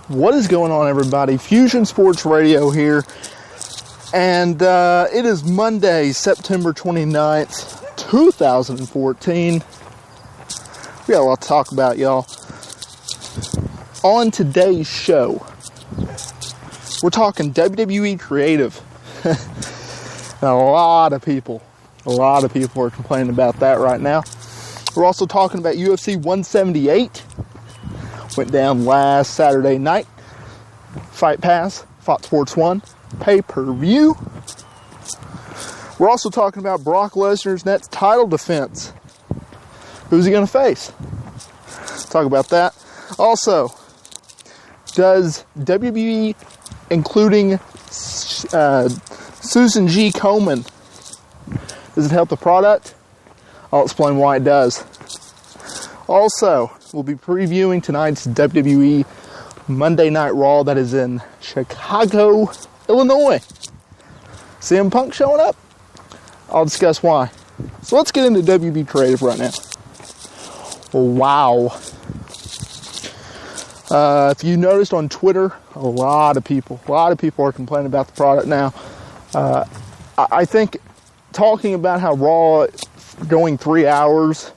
What is going on, everybody? Fusion Sports Radio here. And it is Monday, September 29th, 2014. We got a lot to talk about, y'all. On today's show, we're talking WWE creative. And a lot of people are complaining about that right now. We're also talking about UFC 178. Went down last Saturday night. Fight Pass, Fox Sports 1, pay-per-view. We're also talking about Brock Lesnar's next title defense. Who's he going to face? Talk about that. Also, does WWE, including Susan G. Komen, does it help the product? I'll explain why it does. Also, we'll be previewing tonight's WWE Monday Night Raw that is in Chicago, Illinois. CM Punk showing up? I'll discuss why. So let's get into WWE Creative right now. Wow. If you noticed on Twitter, a lot of people are complaining about the product now. I think talking about how Raw going 3 hours,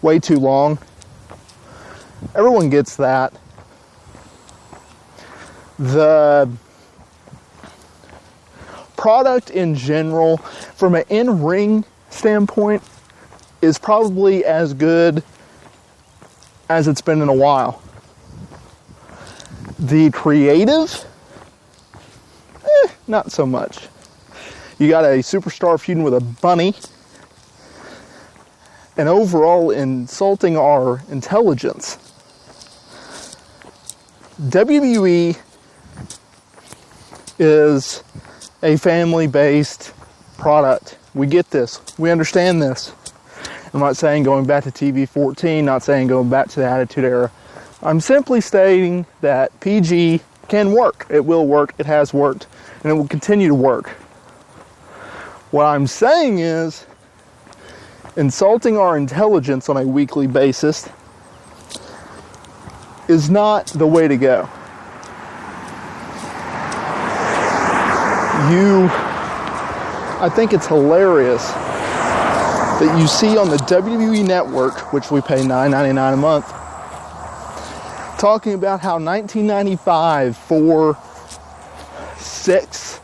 way too long. Everyone gets that. The product in general, from an in-ring standpoint, is probably as good as it's been in a while. The creative, not so much. You got a superstar feuding with a bunny, and overall insulting our intelligence. WWE is a family-based product. We get this. We understand this. I'm not saying going back to TV 14, not saying going back to the Attitude Era. I'm simply stating that PG can work. It will work. It has worked. And it will continue to work. What I'm saying is, insulting our intelligence on a weekly basis is not the way to go. I think it's hilarious that you see on the WWE Network, which we pay $9.99 a month, talking about how 1995, 4, 6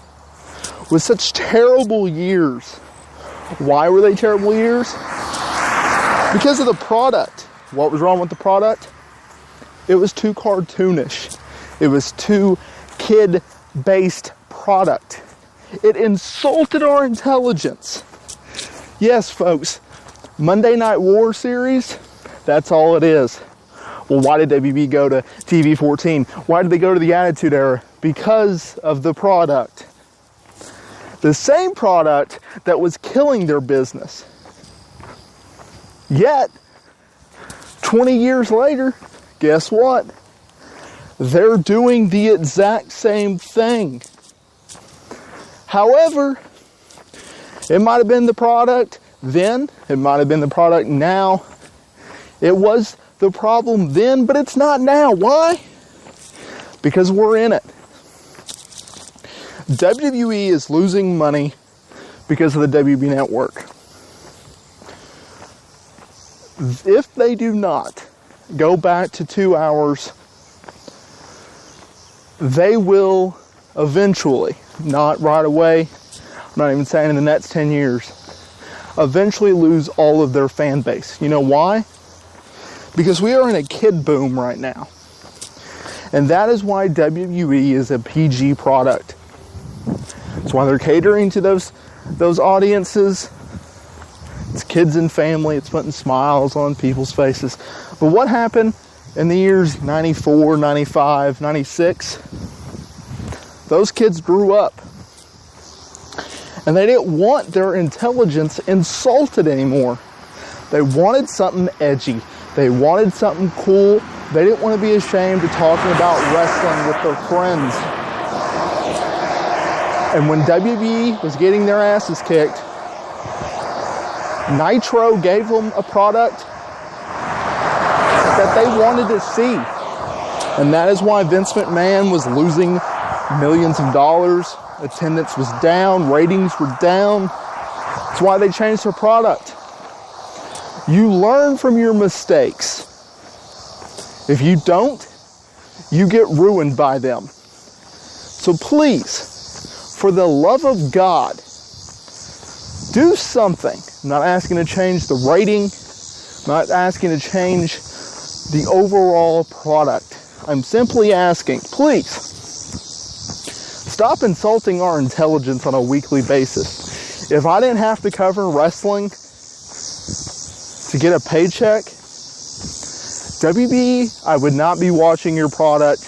was such terrible years. Why were they terrible years? Because of the product. What was wrong with the product? It was too cartoonish. It was too kid-based product. It insulted our intelligence. Yes, folks, Monday Night War series, that's all it is. Well, why did WB go to TV 14? Why did they go to the Attitude Era? Because of the product. The same product that was killing their business. Yet, 20 years later, guess what? They're doing the exact same thing. However, it might have been the product then, it might have been the product now. It was the problem then, but it's not now. Why? Because we're in it. WWE is losing money because of the WB Network. If they do not go back to 2 hours, they will eventually, not right away, I'm not even saying in the next 10 years, eventually lose all of their fan base. You know why? Because we are in a kid boom right now. And that is why WWE is a PG product. That's why they're catering to those audiences. It's kids and family. It's putting smiles on people's faces. But what happened in the years 94, 95, 96? Those kids grew up. And they didn't want their intelligence insulted anymore. They wanted something edgy. They wanted something cool. They didn't want to be ashamed of talking about wrestling with their friends. And when WWE was getting their asses kicked, Nitro gave them a product that they wanted to see. And that is why Vince McMahon was losing millions of dollars. Attendance was down, ratings were down. That's why they changed their product. You learn from your mistakes. If you don't, you get ruined by them. So please, for the love of God, do something. I'm not asking to change the rating. I'm not asking to change the overall product. I'm simply asking, please, stop insulting our intelligence on a weekly basis. If I didn't have to cover wrestling to get a paycheck, WB, I would not be watching your product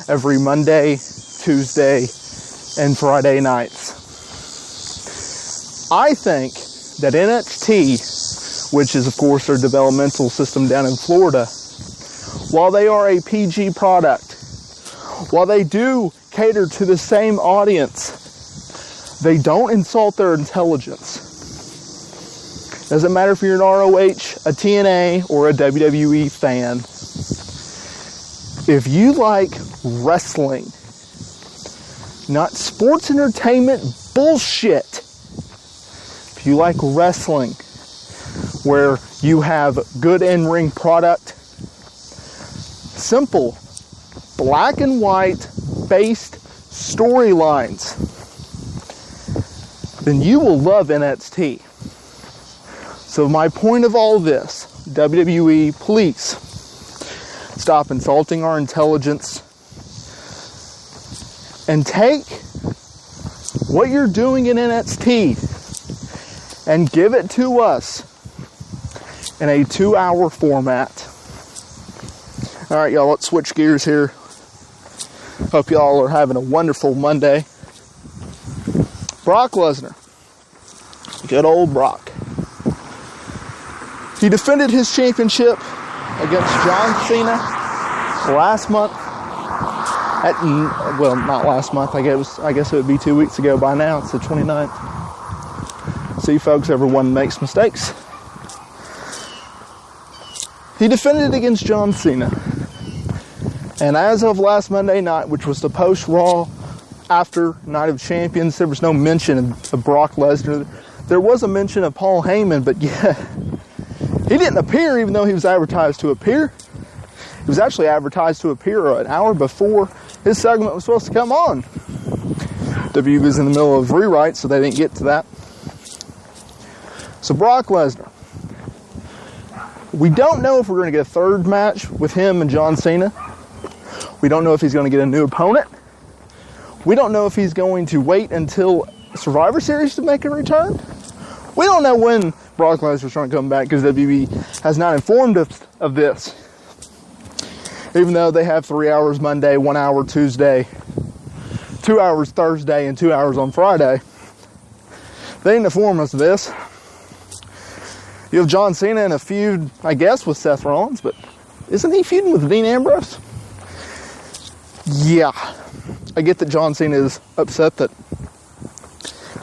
every Monday, Tuesday, and Friday nights. I think that NXT, which is of course their developmental system down in Florida, while they are a PG product, while they do cater to the same audience, they don't insult their intelligence. Doesn't matter if you're an ROH, a TNA, or a WWE fan. If you like wrestling, not sports entertainment bullshit, if you like wrestling, where you have good in-ring product, simple, black and white based storylines, then you will love NXT. So my point of all this, WWE, please stop insulting our intelligence and take what you're doing in NXT and give it to us in a 2-hour format. All right, y'all, let's switch gears here. Hope y'all are having a wonderful Monday. Brock Lesnar. Good old Brock. He defended his championship against John Cena last month. Well, not last month. I guess it would be 2 weeks ago by now. It's the 29th. See, folks, everyone makes mistakes. He defended against John Cena. And as of last Monday night, which was the post-Raw after Night of Champions, there was no mention of Brock Lesnar. There was a mention of Paul Heyman, but yeah, he didn't appear even though he was advertised to appear. He was actually advertised to appear an hour before his segment was supposed to come on. WWE was in the middle of rewrite, so they didn't get to that. So Brock Lesnar. We don't know if we're going to get a third match with him and John Cena. We don't know if he's going to get a new opponent. We don't know if he's going to wait until Survivor Series to make a return. We don't know when Brock Lesnar's trying to come back because WWE has not informed us of this. Even though they have 3 hours Monday, 1 hour Tuesday, 2 hours Thursday, and 2 hours on Friday. They didn't inform us of this. You have John Cena in a feud, I guess, with Seth Rollins, but isn't he feuding with Dean Ambrose? Yeah. I get that John Cena is upset that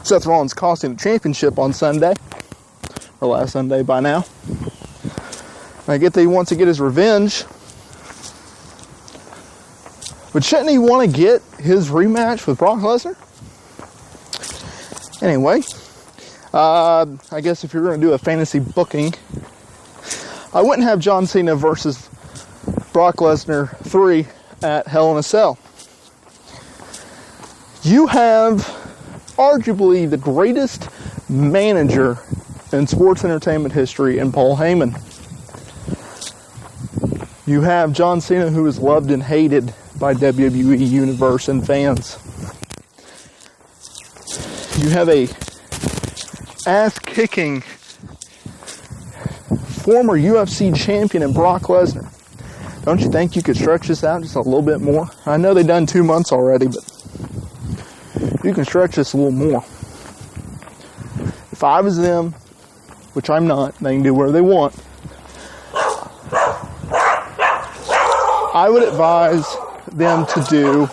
Seth Rollins cost him the championship on Sunday, or last Sunday by now. I get that he wants to get his revenge. But shouldn't he want to get his rematch with Brock Lesnar? Anyway, I guess if you're going to do a fantasy booking, I wouldn't have John Cena versus Brock Lesnar 3 at Hell in a Cell. You have arguably the greatest manager in sports entertainment history in Paul Heyman. You have John Cena, who is loved and hated by WWE Universe and fans. You have a ass-kicking former UFC champion in Brock Lesnar. Don't you think you could stretch this out just a little bit more? I know they've done 2 months already, but you can stretch this a little more. If I was them, which I'm not, they can do whatever they want, I would advise them to do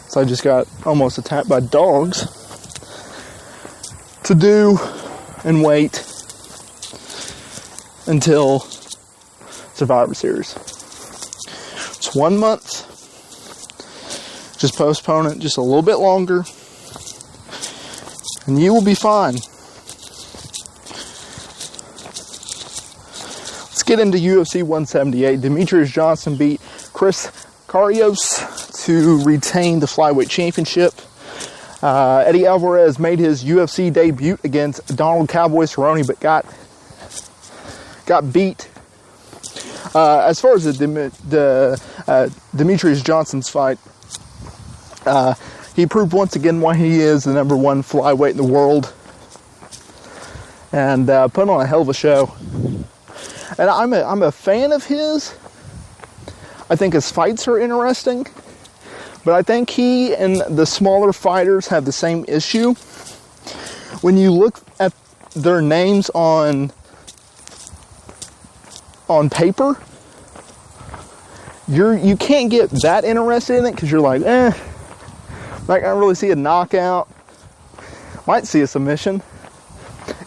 so I just got almost attacked by dogs. to do and wait until Survivor Series. It's 1 month. Just postpone it just a little bit longer, and you will be fine. Let's get into UFC 178. Demetrius Johnson beat Chris Karios to retain the flyweight championship. Eddie Alvarez made his UFC debut against Donald Cowboy Cerrone, but got beat. As far as the Demetrius Johnson's fight, he proved once again why he is the #1 flyweight in the world, and put on a hell of a show. And I'm a fan of his. I think his fights are interesting, but I think he and the smaller fighters have the same issue. When you look at their names on paper, you can't get that interested in it because you're like, I can't really see a knockout. Might see a submission.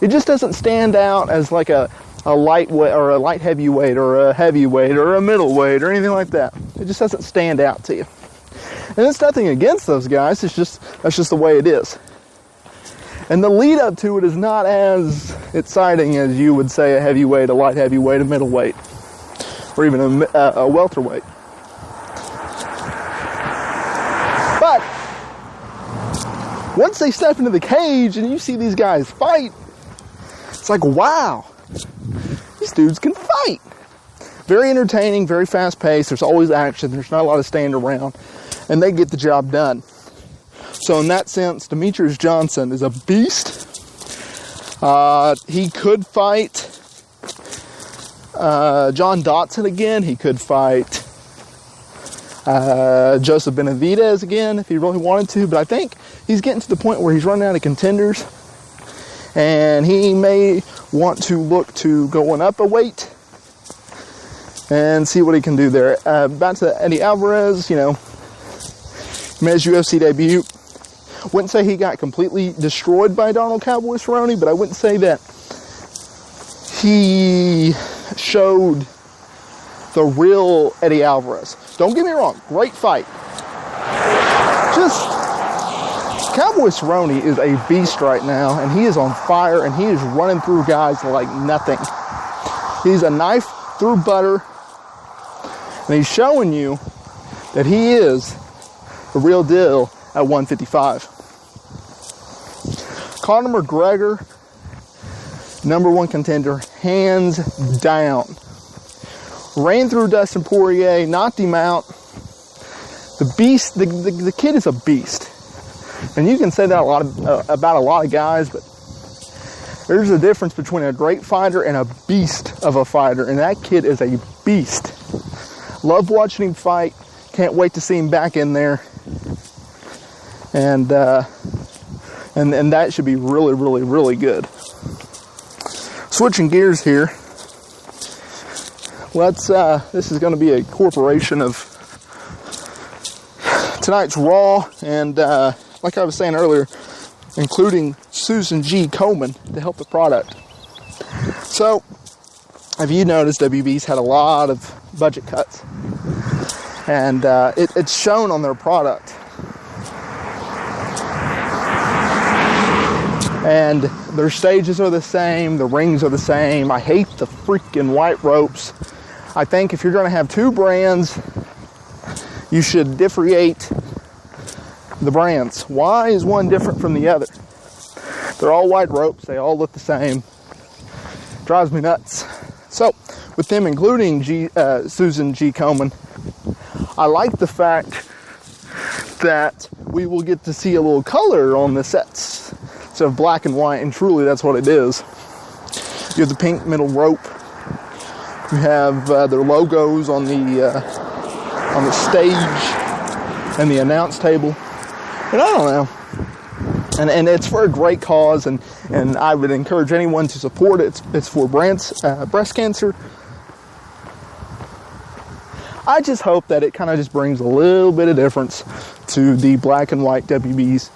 It just doesn't stand out as like a lightweight or a light heavyweight or a heavyweight or a middleweight or anything like that. It just doesn't stand out to you. And it's nothing against those guys. That's just the way it is. And the lead up to it is not as exciting as you would say a heavyweight, a light heavyweight, a middleweight, or even a welterweight. But once they step into the cage and you see these guys fight, it's like, wow, these dudes can fight. Very entertaining, very fast paced. There's always action. There's not a lot of standing around, and they get the job done. So in that sense, Demetrius Johnson is a beast. He could fight John Dotson again. He could fight Joseph Benavidez again if he really wanted to. But I think he's getting to the point where he's running out of contenders, and he may want to look to going up a weight and see what he can do there. Back to Eddie Alvarez, made his UFC debut. Wouldn't say he got completely destroyed by Donald Cowboy Cerrone, but I wouldn't say that he showed the real Eddie Alvarez. Don't get me wrong, great fight. Just, Cowboy Cerrone is a beast right now, and he is on fire, and he is running through guys like nothing. He's a knife through butter, and he's showing you that he is the real deal at 155. Conor McGregor, #1 contender, hands down. Ran through Dustin Poirier, knocked him out. The beast, the kid is a beast. And you can say that about a lot of guys, but there's a difference between a great fighter and a beast of a fighter, and that kid is a beast. Love watching him fight. Can't wait to see him back in there. And that should be really, really, really good. Switching gears here. This is going to be a corporation of tonight's Raw, and like I was saying earlier, including Susan G. Komen to help the product. So, have you noticed WWE's had a lot of budget cuts? And it's shown on their product. And their stages are the same, the rings are the same. I hate the freaking white ropes. I think if you're going to have two brands, you should differentiate the brands. Why is one different from the other? They're all white ropes, they all look the same. Drives me nuts. So, with them including Susan G. Komen, I like the fact that we will get to see a little color on the sets instead of black and white, and truly that's what it is. You have the pink middle rope. You have their logos on the stage and the announce table. And I don't know. And it's for a great cause, and I would encourage anyone to support it. It's for breast cancer. I just hope that it kind of just brings a little bit of difference to the black and white WB's